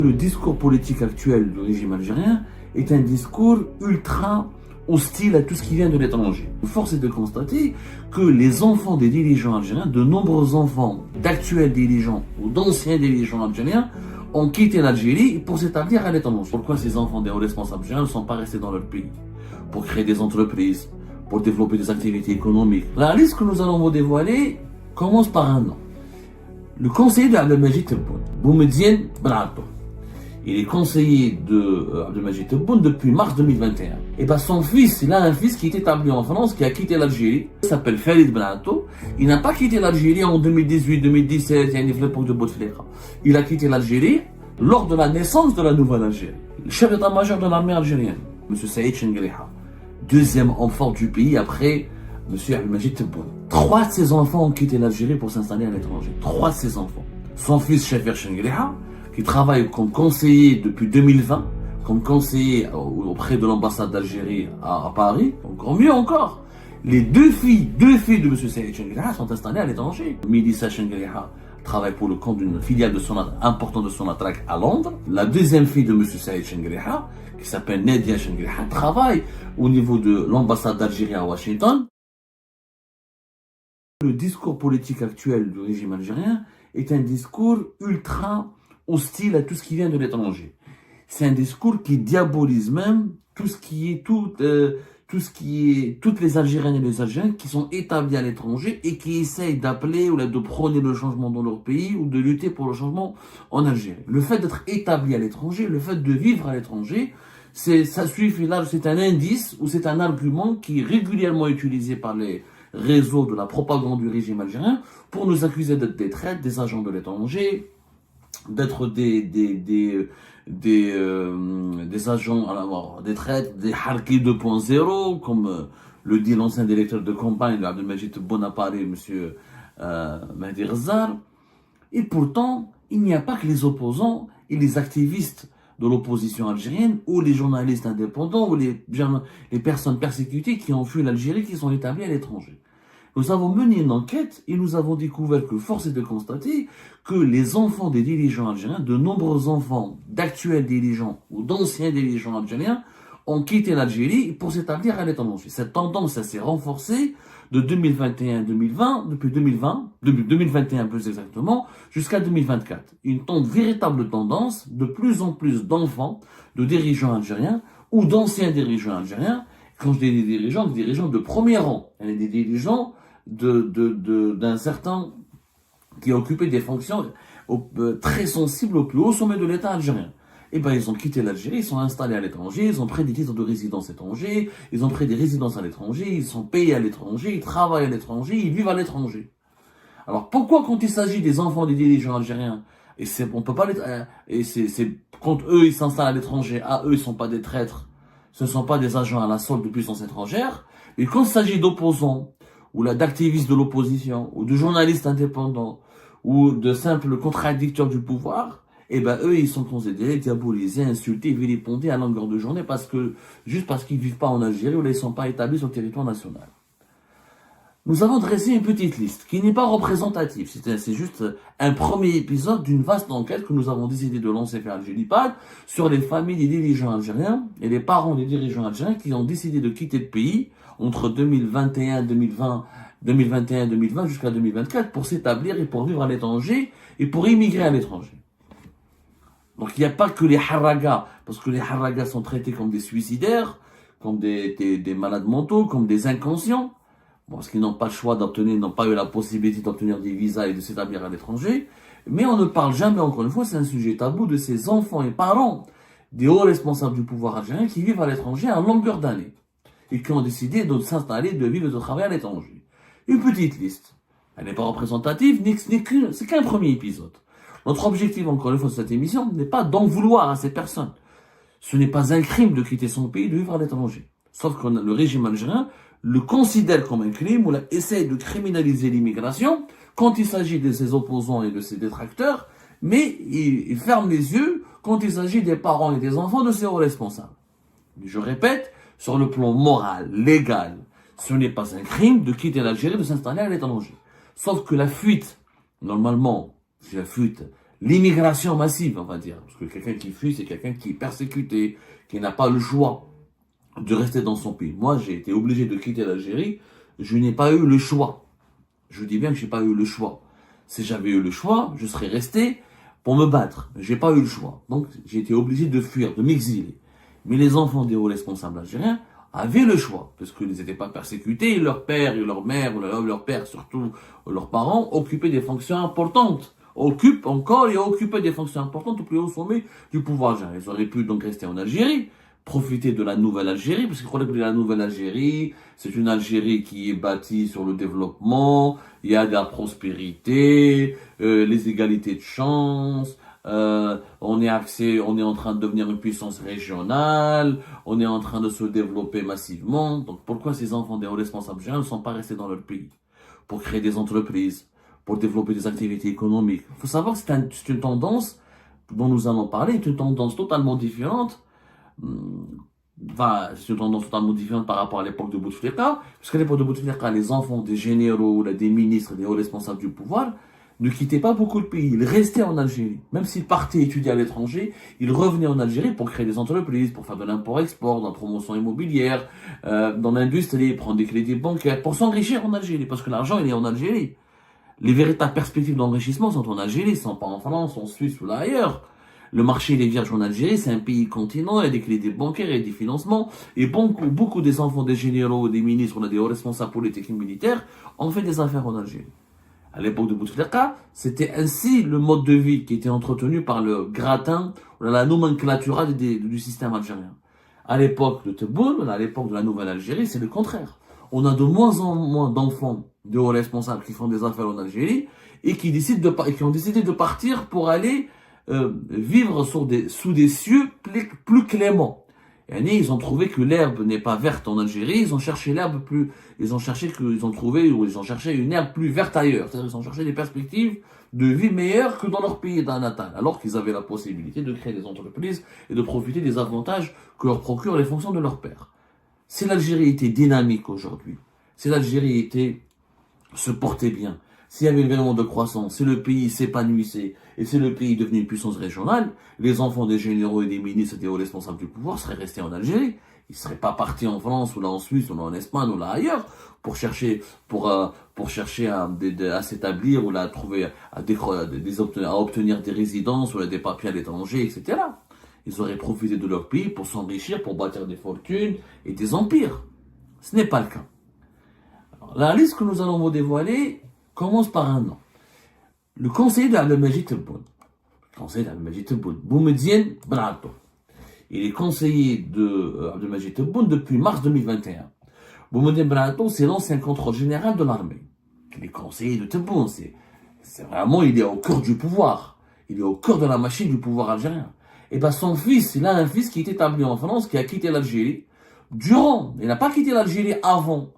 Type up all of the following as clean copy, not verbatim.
Le discours politique actuel du régime algérien est un discours ultra hostile à tout ce qui vient de l'étranger. Force est de constater que les enfants des dirigeants algériens, de nombreux enfants d'actuels dirigeants ou d'anciens dirigeants algériens, ont quitté l'Algérie pour s'établir à l'étranger. Pourquoi ces enfants des hauts responsables algériens ne sont pas restés dans leur pays? Pour créer des entreprises, pour développer des activités économiques. La liste que nous allons vous dévoiler commence par un nom. Le conseiller de Abdelmajid Tebboune, Boumediene Benabou. Il est conseiller de Abdelmajid Tebboune depuis mars 2021. Et bien son fils, il a un fils qui est établi en France, qui a quitté l'Algérie. Il s'appelle Farid Benabou. Il n'a pas quitté l'Algérie en 2018-2017, il y a une l'époque de Bouteflika. Il a quitté l'Algérie lors de la naissance de la nouvelle Algérie. Le chef d'état-major de l'armée algérienne, M. Saïd Chengriha, deuxième enfant du pays après M. Abdelmajid Tebboune. 3 de ses enfants ont quitté l'Algérie pour s'installer à l'étranger. 3 de ses enfants. Son fils, Chafer Chengriha, qui travaille comme conseiller depuis 2020, comme conseiller auprès de l'ambassade d'Algérie à Paris. Encore mieux encore, les deux filles de M. Saïd Chengriha sont installées à l'étranger. Melissa Chengriha travaille pour le compte d'une filiale importante de Sonatrach à Londres. La deuxième fille de M. Saïd Chengriha, qui s'appelle Nadia Chengriha, travaille au niveau de l'ambassade d'Algérie à Washington. Le discours politique actuel du régime algérien est un discours ultra hostile à tout ce qui vient de l'étranger. C'est un discours qui diabolise même toutes les Algériennes et les Algériens qui sont établis à l'étranger et qui essayent d'appeler ou de prôner le changement dans leur pays ou de lutter pour le changement en Algérie. Le fait d'être établi à l'étranger, le fait de vivre à l'étranger, ça suffit là, c'est un indice ou c'est un argument qui est régulièrement utilisé par les réseaux de la propagande du régime algérien pour nous accuser d'être des traîtres, des agents de l'étranger, d'être des agents, alors, des traîtres, des harkis 2.0, comme le dit l'ancien directeur de campagne de Abdelmajid Tebboune à Paris, M. Mahdi Ghazal. Et pourtant, il n'y a pas que les opposants et les activistes de l'opposition algérienne, ou les journalistes indépendants, ou les personnes persécutées qui ont fui l'Algérie, qui sont établies à l'étranger. Nous avons mené une enquête et nous avons découvert que force est de constater que les enfants des dirigeants algériens, de nombreux enfants d'actuels dirigeants ou d'anciens dirigeants algériens, ont quitté l'Algérie pour s'établir à l'étranger. Cette tendance s'est renforcée de 2021-2020, depuis 2021 plus exactement, jusqu'à 2024. Une véritable tendance, de plus en plus d'enfants, de dirigeants algériens ou d'anciens dirigeants algériens. Quand je dis des dirigeants de premier rang, des dirigeants d'un certain qui occupaient des fonctions très sensibles au plus haut sommet de l'État algérien. Et ben ils ont quitté l'Algérie, ils sont installés à l'étranger, ils ont pris des titres de résidence étrangers, ils ont pris des résidences à l'étranger, ils sont payés à l'étranger, ils travaillent à l'étranger, ils vivent à l'étranger. Alors pourquoi quand il s'agit des enfants des dirigeants algériens, on peut pas quand eux ils s'installent à l'étranger, eux ils sont pas des traîtres, ce ne sont pas des agents à la solde de puissance étrangère, mais quand il s'agit d'opposants, ou d'activistes de l'opposition, ou de journalistes indépendants, ou de simples contradicteurs du pouvoir, et ben eux ils sont considérés, diabolisés, insultés, vilipendés à longueur de journée juste parce qu'ils vivent pas en Algérie ou ils ne sont pas établis sur le territoire national. Nous avons dressé une petite liste qui n'est pas représentative. C'est juste un premier épisode d'une vaste enquête que nous avons décidé de lancer vers Algéripad sur les familles des dirigeants algériens et les parents des dirigeants algériens qui ont décidé de quitter le pays entre 2021 jusqu'à 2024 pour s'établir et pour vivre à l'étranger et pour immigrer à l'étranger. Donc il n'y a pas que les harragas, parce que les harragas sont traités comme des suicidaires, comme des malades mentaux, comme des inconscients, parce qu'ils n'ont pas le choix n'ont pas eu la possibilité d'obtenir des visas et de s'établir à l'étranger. Mais on ne parle jamais, encore une fois, c'est un sujet tabou, de ces enfants et parents des hauts responsables du pouvoir algérien qui vivent à l'étranger à longueur d'année et qui ont décidé de s'installer, de vivre et de travailler à l'étranger. Une petite liste. Elle n'est pas représentative, c'est qu'un premier épisode. Notre objectif, encore une fois, de cette émission, n'est pas d'en vouloir à ces personnes. Ce n'est pas un crime de quitter son pays, de vivre à l'étranger. Sauf que le régime algérien le considère comme un crime ou essaie de criminaliser l'immigration quand il s'agit de ses opposants et de ses détracteurs, mais il ferme les yeux quand il s'agit des parents et des enfants de ses hauts responsables. Je répète, sur le plan moral, légal, ce n'est pas un crime de quitter l'Algérie, de s'installer à l'étranger. Sauf que la fuite, normalement, c'est la fuite l'immigration massive, on va dire. Parce que quelqu'un qui fuit, c'est quelqu'un qui est persécuté, qui n'a pas le choix de rester dans son pays. Moi, j'ai été obligé de quitter l'Algérie. Je n'ai pas eu le choix. Je dis bien que j'ai pas eu le choix. Si j'avais eu le choix, je serais resté pour me battre. J'ai pas eu le choix. Donc, j'ai été obligé de fuir, de m'exiler. Mais les enfants des hauts responsables algériens avaient le choix, parce qu'ils n'étaient pas persécutés. Leur père et leur mère, ou leur père surtout, leurs parents, occupaient des fonctions importantes. Occupent encore et occupaient des fonctions importantes au plus haut sommet du pouvoir algérien. Ils auraient pu donc rester en Algérie, profiter de la nouvelle Algérie, parce qu'ils croyaient que la nouvelle Algérie, c'est une Algérie qui est bâtie sur le développement, il y a de la prospérité, les égalités de chance, on est en train de devenir une puissance régionale, on est en train de se développer massivement. Donc pourquoi ces enfants des hauts responsables algériens ne sont pas restés dans leur pays pour créer des entreprises, pour développer des activités économiques? Il faut savoir que c'est une tendance dont nous allons parler, est une tendance totalement différente. Enfin, c'est une tendance totalement différente par rapport à l'époque de Bouteflika, puisqu'à l'époque de Bouteflika, les enfants des généraux, des ministres, des hauts responsables du pouvoir ne quittaient pas beaucoup de pays. Ils restaient en Algérie. Même s'ils partaient étudier à l'étranger, ils revenaient en Algérie pour créer des entreprises, pour faire de l'import-export, de la promotion immobilière, dans l'industrie, prendre des crédits bancaires, pour s'enrichir en Algérie, parce que l'argent, il est en Algérie. Les véritables perspectives d'enrichissement sont en Algérie, sont pas en France, en Suisse ou là ailleurs. Le marché des vierges en Algérie, c'est un pays continent, il y a des crédits bancaires, il y a des financements, et beaucoup des enfants des généraux, des ministres, on a des hauts responsables politiques et militaires, ont fait des affaires en Algérie. À l'époque de Bouteflika, c'était ainsi le mode de vie qui était entretenu par le gratin, la nomenclatura du système algérien. À l'époque de Tebboune, à l'époque de la nouvelle Algérie, c'est le contraire. On a de moins en moins d'enfants de hauts responsables qui font des affaires en Algérie et qui ont décidé de partir pour aller vivre sous des cieux plus cléments. Et ils ont trouvé que l'herbe n'est pas verte en Algérie, ils ont cherché ils ont cherché une herbe plus verte ailleurs. C'est-à-dire ils ont cherché des perspectives de vie meilleures que dans leur pays natal, alors qu'ils avaient la possibilité de créer des entreprises et de profiter des avantages que leur procurent les fonctions de leur père. Si l'Algérie était dynamique aujourd'hui, si l'Algérie se portait bien, s'il y avait vraiment de croissance, si le pays s'épanouissait et si le pays devenait une puissance régionale, les enfants des généraux et des ministres et des hauts responsables du pouvoir seraient restés en Algérie. Ils ne seraient pas partis en France ou là en Suisse ou là en Espagne ou là ailleurs pour chercher à s'établir ou là à obtenir des résidences ou là, des papiers à l'étranger, etc. Ils auraient profité de leur pays pour s'enrichir, pour bâtir des fortunes et des empires. Ce n'est pas le cas. Alors, la liste que nous allons vous dévoiler commence par un nom. Le conseiller d'Abdelmajid Tebboune. Boumediene Benattou. Il est conseiller d'Abdelmajid Tebboune depuis mars 2021. Boumediene Benattou, c'est l'ancien contrôle général de l'armée. Il est conseiller de Tebboune. C'est vraiment, il est au cœur du pouvoir. Il est au cœur de la machine du pouvoir algérien. Et ben son fils, il a un fils qui est établi en France, qui a quitté l'Algérie. Il n'a pas quitté l'Algérie avant.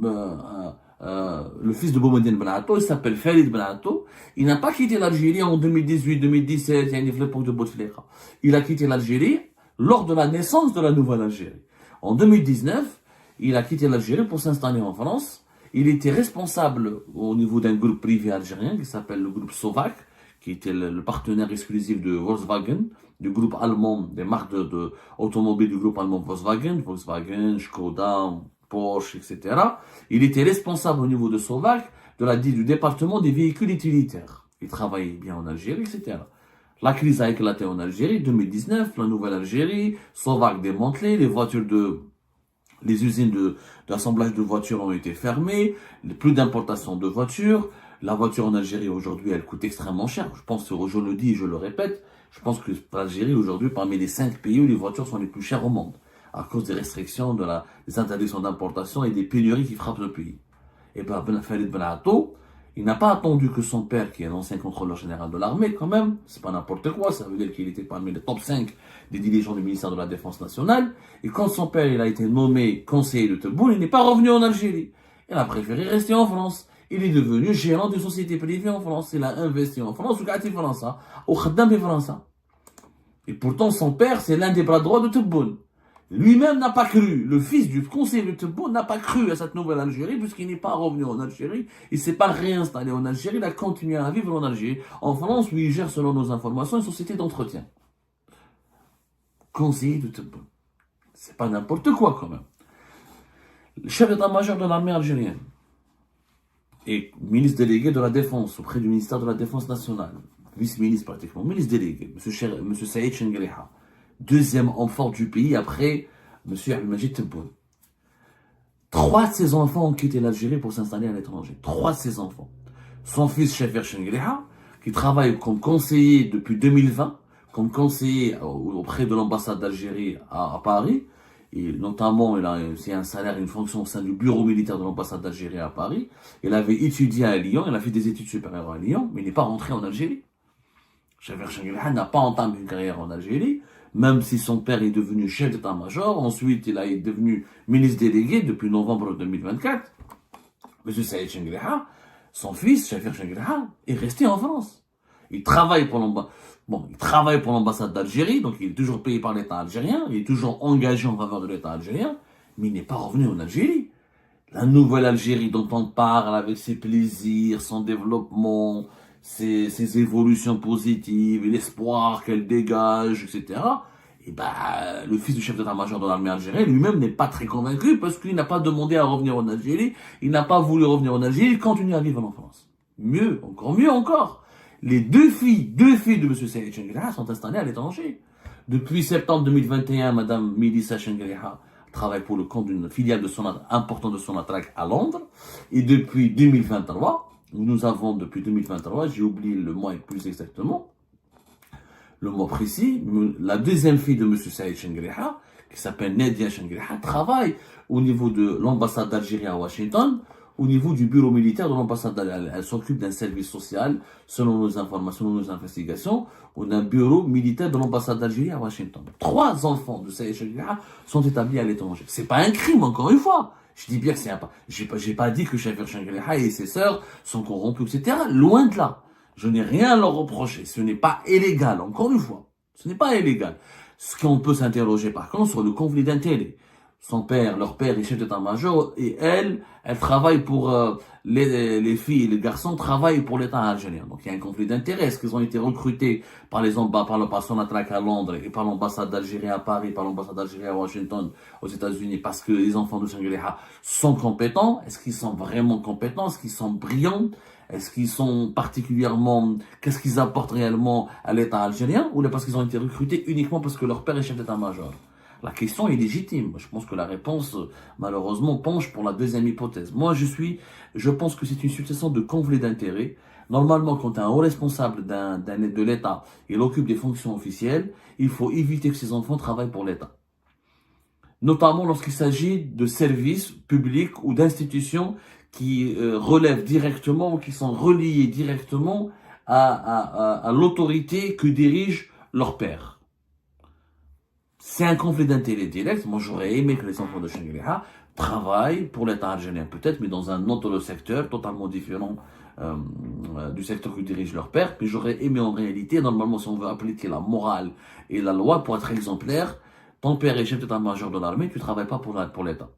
Le fils de Boumediene Benattou, il s'appelle Farid Benattou. Il n'a pas quitté l'Algérie en 2018-2017, il y a une l'époque de Bouteflika. Il a quitté l'Algérie lors de la naissance de la nouvelle Algérie. En 2019, il a quitté l'Algérie pour s'installer en France. Il était responsable au niveau d'un groupe privé algérien qui s'appelle le groupe Sovac, qui était le partenaire exclusif de Volkswagen, du groupe allemand, des marques automobiles du groupe allemand Volkswagen, Skoda, Porsche, etc. Il était responsable au niveau de Sovac du département des véhicules utilitaires. Il travaillait bien en Algérie, etc. La crise a éclaté en Algérie, 2019, la nouvelle Algérie, Sovac démantelé, les usines d'assemblage de voitures ont été fermées, plus d'importation de voitures. La voiture en Algérie aujourd'hui, elle coûte extrêmement cher. Je le dis et je le répète, je pense que l'Algérie aujourd'hui, parmi les 5 pays où les voitures sont les plus chères au monde, à cause des restrictions, des interdictions d'importation et des pénuries qui frappent le pays. Et Farid Benattou, il n'a pas attendu que son père, qui est l'ancien contrôleur général de l'armée, quand même, c'est pas n'importe quoi, ça veut dire qu'il était parmi les top 5 des dirigeants du ministère de la Défense nationale. Et quand son père il a été nommé conseiller de Tebboune, il n'est pas revenu en Algérie. Il a préféré rester en France. Il est devenu gérant d'une société privée en France. Il a investi en France, au Khaddam de France. Et pourtant, son père, c'est l'un des bras droits de Tebboune. Lui-même n'a pas cru, le fils du conseiller de Tebboune n'a pas cru à cette nouvelle Algérie, puisqu'il n'est pas revenu en Algérie, il ne s'est pas réinstallé en Algérie, il a continué à vivre en Algérie, en France, où il gère, selon nos informations, une société d'entretien. Conseiller de Tebboune. C'est pas n'importe quoi, quand même. Le chef d'état-major de l'armée algérienne et ministre délégué de la Défense auprès du ministère de la Défense nationale, vice-ministre pratiquement, ministre délégué, M. Saïd Chengueliha, deuxième homme fort du pays après M. Abdelmajid Tebboune. 3 de ses enfants ont quitté l'Algérie pour s'installer à l'étranger. 3 de ses enfants. Son fils, Chafer Chengueliha, qui travaille comme conseiller depuis 2020, comme conseiller auprès de l'ambassade d'Algérie à Paris, et notamment, il a aussi un salaire, une fonction au sein du bureau militaire de l'ambassade d'Algérie à Paris. Il avait étudié à Lyon, il a fait des études supérieures à Lyon, mais il n'est pas rentré en Algérie. Chafer Chengueliha n'a pas entamé une carrière en Algérie, même si son père est devenu chef d'état-major. Ensuite, il est devenu ministre délégué depuis novembre 2024. M. Saïd Chengueliha, son fils, Chafer Chengueliha, est resté en France. Il travaille pour l'ambassade d'Algérie, donc il est toujours payé par l'État algérien, il est toujours engagé en faveur de l'État algérien, mais il n'est pas revenu en Algérie. La nouvelle Algérie dont on parle avec ses plaisirs, son développement, ses évolutions positives, et l'espoir qu'elle dégage, etc. Et le fils du chef d'état-major de l'armée algérienne lui-même n'est pas très convaincu parce qu'il n'a pas demandé à revenir en Algérie, il n'a pas voulu revenir en Algérie, il continue à vivre en France. Mieux encore. Les deux filles de M. Saïd Chengueliha sont installées à l'étranger. Depuis septembre 2021, Mme Melissa Chengueliha travaille pour le compte d'une filiale importante de Sonatrach à Londres. Et depuis 2023, j'ai oublié le mois plus exactement, le mois précis, la deuxième fille de M. Saïd Chengueliha, qui s'appelle Nadia Chengueliha, travaille au niveau de l'ambassade d'Algérie à Washington, au niveau du bureau militaire de l'ambassade d'Algérie. Elle s'occupe d'un service social, selon nos informations, selon nos investigations, ou d'un bureau militaire de l'ambassade d'Algérie à Washington. 3 enfants de Saïd Chengueliha sont établis à l'étranger. C'est pas un crime, encore une fois. Je dis bien que c'est un pas. J'ai pas dit que Chafer Chengueliha et ses sœurs sont corrompus, etc. Loin de là. Je n'ai rien à leur reprocher. Ce n'est pas illégal, encore une fois. Ce n'est pas illégal. Ce qu'on peut s'interroger, par contre, sur le conflit d'intérêts. Leur père est chef d'état-major, et elle travaille pour, les filles et les garçons travaillent pour l'État algérien. Donc il y a un conflit d'intérêts. Est-ce qu'ils ont été recrutés par le Sonatrach à Londres et par l'ambassade d'Algérie à Paris, par l'ambassade d'Algérie à Washington, aux États-Unis, parce que les enfants de Chengueliha sont compétents? Est-ce qu'ils sont vraiment compétents? Est-ce qu'ils sont brillants? Est-ce qu'ils sont particulièrement, qu'est-ce qu'ils apportent réellement à l'État algérien? Ou parce qu'ils ont été recrutés uniquement parce que leur père est chef d'état-major? La question est légitime. Je pense que la réponse, malheureusement, penche pour la deuxième hypothèse. Moi, je pense que c'est une succession de conflits d'intérêts. Normalement, quand un haut responsable de l'État, il occupe des fonctions officielles, il faut éviter que ses enfants travaillent pour l'État. Notamment lorsqu'il s'agit de services publics ou d'institutions qui relèvent directement ou qui sont reliés directement à l'autorité que dirige leur père. C'est un conflit d'intérêts direct. Moi, j'aurais aimé que les enfants de Chengueliha travaillent pour l'État algérien, peut-être, mais dans un autre secteur totalement différent du secteur que dirige leur père. Mais j'aurais aimé en réalité, normalement, si on veut appliquer la morale et la loi pour être exemplaire, ton père est chef d'état-major de l'armée, tu ne travailles pas pour l'État.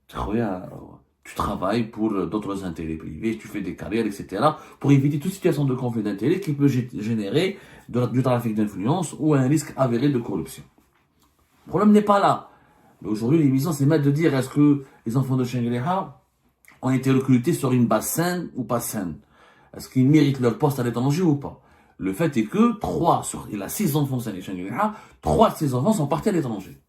Tu travailles pour d'autres intérêts privés, tu fais des carrières, etc. pour éviter toute situation de conflit d'intérêts qui peut générer du trafic d'influence ou un risque avéré de corruption. Le problème n'est pas là. Mais aujourd'hui, l'émission, c'est même de dire est-ce que les enfants de Chengueliha ont été recrutés sur une base saine ou pas saine? Est-ce qu'ils méritent leur poste à l'étranger ou pas? Le fait est que il a 6 enfants de Chengueliha, 3 de ces enfants sont partis à l'étranger.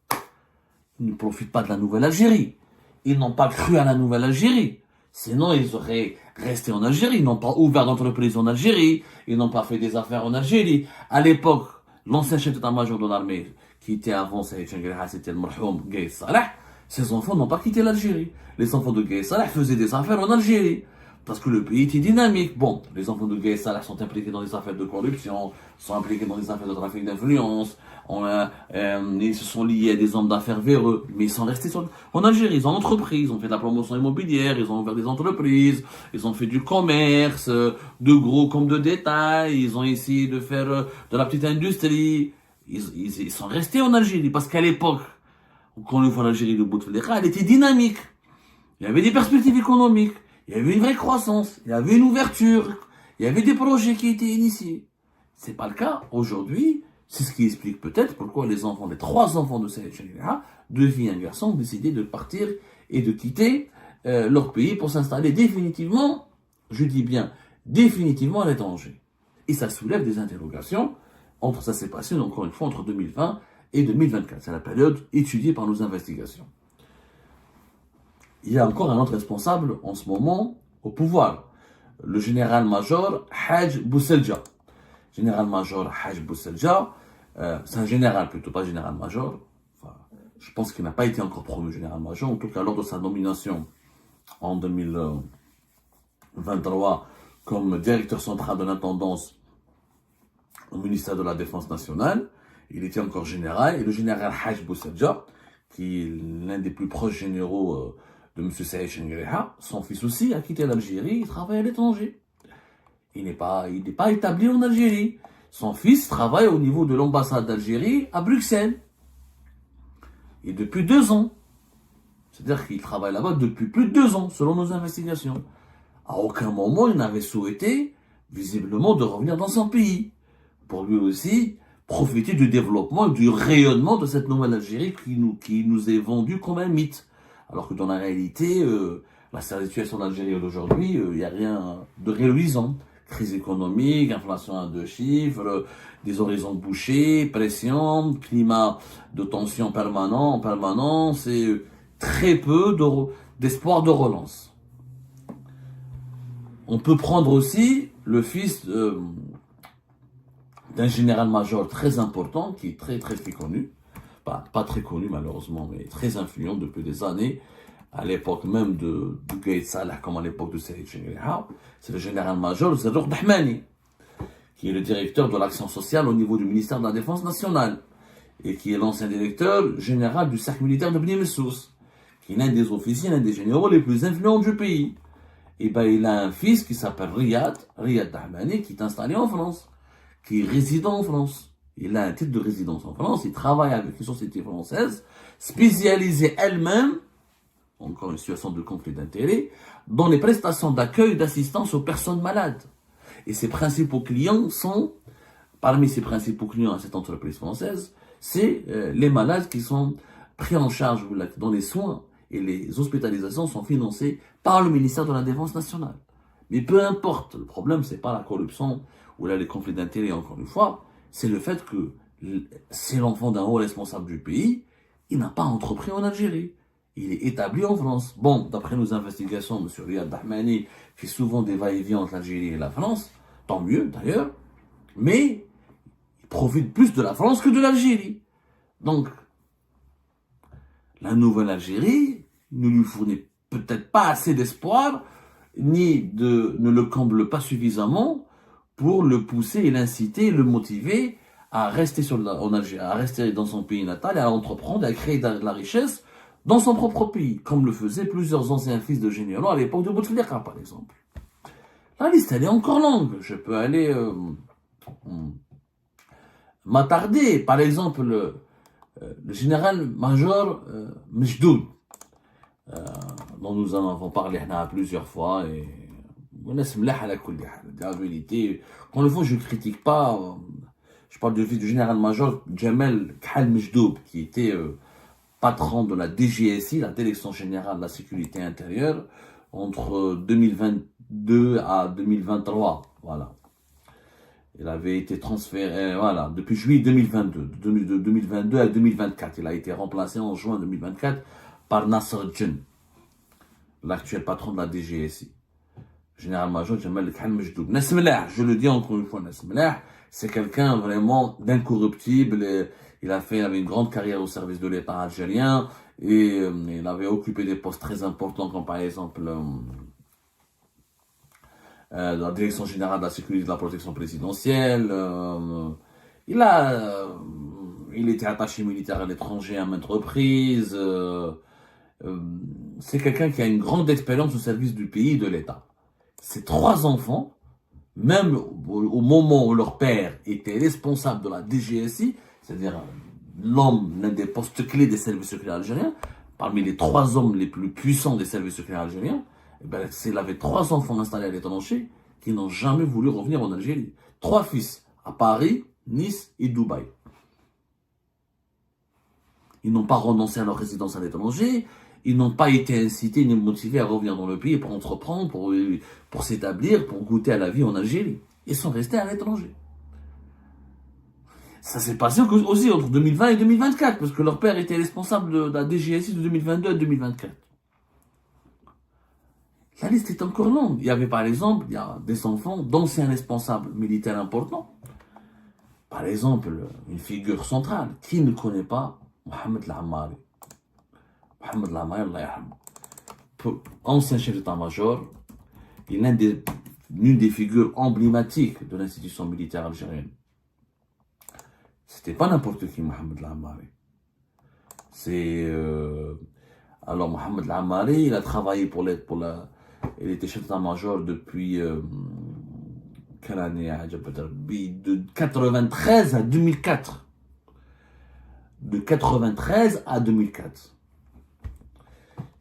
Ils ne profitent pas de la nouvelle Algérie. Ils n'ont pas cru à la nouvelle Algérie. Sinon, ils auraient resté en Algérie. Ils n'ont pas ouvert d'entreprise en Algérie. Ils n'ont pas fait des affaires en Algérie. À l'époque, l'ancien chef d'état-major de l'armée, qui était avant Saïd Chengueliha, c'était le marhoum Gaïs Salah, ses enfants n'ont pas quitté l'Algérie. Les enfants de Gaïs Salah faisaient des affaires en Algérie. Parce que le pays était dynamique. Bon, les enfants de Gaïs Salah sont impliqués dans des affaires de corruption, sont impliqués dans des affaires de trafic d'influence, ils se sont liés à des hommes d'affaires véreux, mais ils sont restés en Algérie. Ils ont entrepris, ils ont fait de la promotion immobilière, ils ont ouvert des entreprises, ils ont fait du commerce, de gros comme de détail, ils ont essayé de faire de la petite industrie. Ils sont restés en Algérie parce qu'à l'époque, Quand une fois l'Algérie de Bouteflika, elle était dynamique. Il y avait des perspectives économiques, il y avait une vraie croissance, il y avait une ouverture, il y avait des projets qui étaient initiés. C'est pas le cas aujourd'hui. C'est ce qui explique peut-être pourquoi les 3 enfants de Saïd Chagriha, 2 filles et un garçon, ont décidé de partir et de quitter leur pays pour s'installer définitivement, je dis bien définitivement à l'étranger. Et ça soulève des interrogations entre, ça s'est passé encore une fois entre 2020 et 2024. C'est la période étudiée par nos investigations. Il y a encore un autre responsable en ce moment au pouvoir, le général-major Haj Bousselja. Général-major Haj Bousselja, c'est un général plutôt, pas général-major. Enfin, je pense qu'il n'a pas été encore promu général-major, en tout cas lors de sa nomination en 2023 comme directeur central de l'intendance au ministère de la Défense nationale. Il était encore général, et le général Haj Bousselja, qui est l'un des plus proches généraux de M. Saïd Chengreha, son fils aussi a quitté l'Algérie, il travaille à l'étranger. Il n'est pas établi en Algérie. Son fils travaille au niveau de l'ambassade d'Algérie à Bruxelles. Et depuis 2 ans. C'est-à-dire qu'il travaille là-bas depuis plus de 2 ans, selon nos investigations. À aucun moment, il n'avait souhaité, visiblement, de revenir dans son pays. Pour lui aussi, profiter du développement et du rayonnement de cette nouvelle Algérie qui nous est vendue comme un mythe. Alors que dans la réalité, la situation d'Algérie d'aujourd'hui, il n'y a rien de réalisant. Crise économique, inflation à 2 chiffres, des horizons bouchés, pression, climat de tension en permanence et très peu d'espoir de relance. On peut prendre aussi le fils d'un général-major très important, qui est très connu, pas très connu malheureusement, mais très influent depuis des années, à l'époque même de Gaïd Salah, comme à l'époque de Saïd Chengreha. C'est le général-major Zadour Dahmani, qui est le directeur de l'action sociale au niveau du ministère de la Défense nationale, et qui est l'ancien directeur général du cercle militaire de Bni Messous, qui est l'un des officiers, l'un des généraux les plus influents du pays. Et ben, il a un fils qui s'appelle Riyad Dahmani, qui est installé en France, qui est résident en France. Il a un titre de résidence en France, il travaille avec une société française, spécialisée elle-même, encore une situation de conflit d'intérêts, dans les prestations d'accueil et d'assistance aux personnes malades. Et ses principaux clients sont, parmi ses principaux clients à cette entreprise française, c'est les malades qui sont pris en charge dans les soins et les hospitalisations sont financées par le ministère de la Défense nationale. Mais peu importe, le problème c'est pas la corruption ou là les conflits d'intérêts encore une fois, c'est le fait que c'est l'enfant d'un haut responsable du pays, il n'a pas entrepris en Algérie. Il est établi en France. Bon, d'après nos investigations, M. Riyad Dahmani fait souvent des va-et-vient entre l'Algérie et la France, tant mieux d'ailleurs, mais il profite plus de la France que de l'Algérie. Donc, la nouvelle Algérie ne lui fournit peut-être pas assez d'espoir, ne le comble pas suffisamment pour le pousser et l'inciter, le motiver à rester en Algérie, à rester dans son pays natal et à entreprendre, à créer de la richesse dans son propre pays, comme le faisaient plusieurs anciens fils de généraux à l'époque de Bouteflika, par exemple. La liste, elle est encore longue. Je peux aller m'attarder. Par exemple, le général-major Mejdoud, dont nous en avons parlé plusieurs fois, et la vérité, quand le fois je ne critique pas, je parle du général-major Djamel Khal Mejdoub, qui était patron de la DGSI, la Direction Générale de la Sécurité Intérieure, entre 2022 à 2023, voilà. Il avait été transféré, voilà, depuis juillet 2022, de 2022 à 2024. Il a été remplacé en juin 2024 par Nasser Djen, l'actuel patron de la DGSI. Général-major Djamel Khal Mejdoub. Nesmelah, je le dis encore une fois, Nesmelah, c'est quelqu'un vraiment d'incorruptible. Il avait une grande carrière au service de l'État algérien et il avait occupé des postes très importants comme par exemple la Direction Générale de la Sécurité et de la Protection Présidentielle. Il était attaché militaire à l'étranger à maintes reprises. C'est quelqu'un qui a une grande expérience au service du pays et de l'État. Ses 3 enfants, même au moment où leur père était responsable de la DGSI, c'est-à-dire l'homme, l'un des postes clés des services secrets algériens, parmi les 3 hommes les plus puissants des services secrets algériens, eh ben, il avait 3 enfants installés à l'étranger qui n'ont jamais voulu revenir en Algérie. 3 fils à Paris, Nice et Dubaï. Ils n'ont pas renoncé à leur résidence à l'étranger, ils n'ont pas été incités ni motivés à revenir dans le pays pour entreprendre, pour s'établir, pour goûter à la vie en Algérie. Ils sont restés à l'étranger. Ça s'est passé aussi entre 2020 et 2024, parce que leur père était responsable de la DGSI de 2022 à 2024. La liste est encore longue. Il y avait par exemple, il y a des enfants d'anciens responsables militaires importants. Par exemple, une figure centrale. Qui ne connaît pas Mohamed Lamari? Mohamed Lamari, Allah yarhamou. Ancien chef d'état-major, il est l'une des figures emblématiques de l'institution militaire algérienne. C'était pas n'importe qui, Mohamed Lamari. Alors, Mohamed Lamari, il a travaillé il était chef d'état-major depuis quelle année? De 93 à 2004. De 93 à 2004.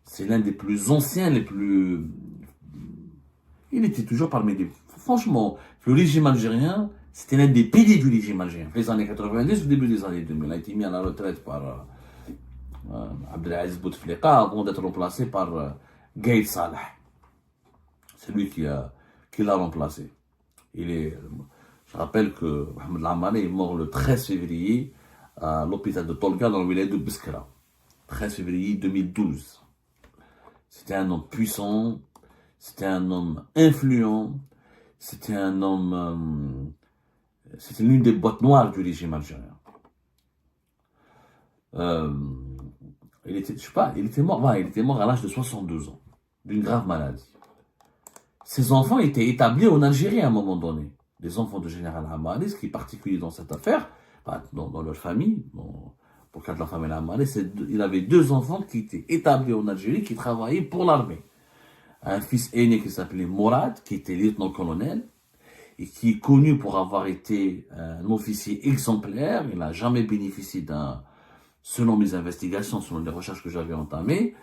C'est l'un des plus anciens, Il était toujours parmi les... Franchement, le régime algérien, c'était l'un des piliers du régime algérien. Les années 90, au début des années 2000, il a été mis à la retraite par Abdelaziz Bouteflika avant d'être remplacé par Gaïd Salah. C'est lui qui l'a remplacé. Je rappelle que Mohamed Lamari est mort le 13 février à l'hôpital de Tolga dans le village de Biskra. 13 février 2012. C'était un homme puissant, c'était un homme influent, c'était l'une des boîtes noires du régime algérien. Il était mort à l'âge de 62 ans, d'une grave maladie. Ses enfants étaient établis en Algérie à un moment donné. Les enfants du général Hamari, ce qui est particulier dans cette affaire, dans leur famille, pour le cas de la famille Hamari, il avait 2 enfants qui étaient établis en Algérie, qui travaillaient pour l'armée. Un fils aîné qui s'appelait Mourad, qui était lieutenant-colonel, et qui est connu pour avoir été un officier exemplaire. Il n'a jamais bénéficié selon mes investigations, selon les recherches que j'avais entamées,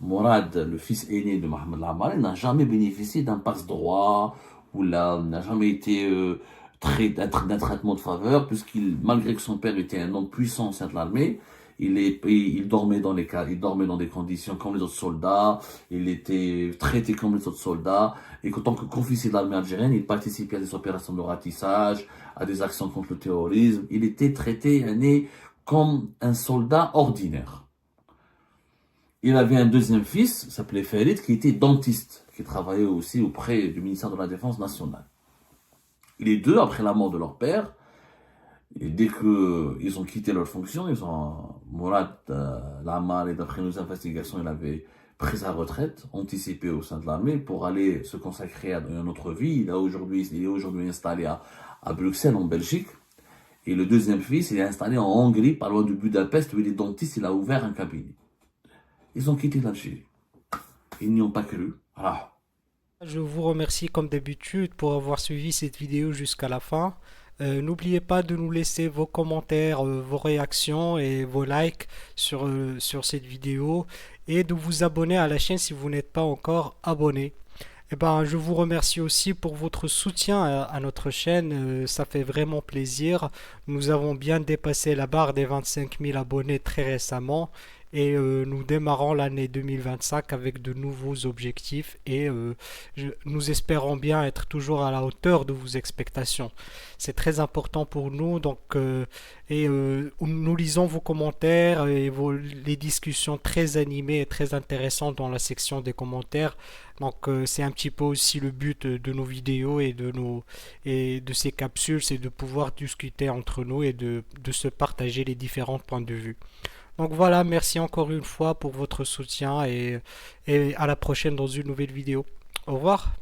Mourad, le fils aîné de Mohamed Lamari, n'a jamais bénéficié d'un passe-droit ou n'a jamais été d'un traitement de faveur, malgré que son père était un homme puissant au sein de l'armée, il dormait dans des conditions comme les autres soldats, il était traité comme les autres soldats, et qu'en tant que officier de l'armée algérienne, il participait à des opérations de ratissage, à des actions contre le terrorisme. Il était traité comme un soldat ordinaire. Il avait un deuxième fils, s'appelait Farid, qui était dentiste, qui travaillait aussi auprès du ministère de la Défense nationale. Les deux, après la mort de leur père, et dès qu'ils ont quitté leur fonction, Mourad Lamari, d'après nos investigations, il avait pris sa retraite, anticipée au sein de l'armée, pour aller se consacrer à une autre vie. Il est aujourd'hui installé à Bruxelles, en Belgique. Et le deuxième fils, il est installé en Hongrie, pas loin de Budapest, où il est dentiste, il a ouvert un cabinet. Ils ont quitté l'Algérie. Ils n'y ont pas cru. Voilà. Je vous remercie comme d'habitude pour avoir suivi cette vidéo jusqu'à la fin. N'oubliez pas de nous laisser vos commentaires, vos réactions et vos likes sur cette vidéo et de vous abonner à la chaîne si vous n'êtes pas encore abonné. Je vous remercie aussi pour votre soutien à notre chaîne, ça fait vraiment plaisir. Nous avons bien dépassé la barre des 25 000 abonnés très récemment et nous démarrons l'année 2025 avec de nouveaux objectifs et nous espérons bien être toujours à la hauteur de vos expectations. C'est très important pour nous, donc nous lisons vos commentaires et les discussions très animées et très intéressantes dans la section des commentaires. Donc c'est un petit peu aussi le but de nos vidéos et de ces capsules, c'est de pouvoir discuter entre nous et de se partager les différents points de vue. Donc voilà, merci encore une fois pour votre soutien et à la prochaine dans une nouvelle vidéo. Au revoir.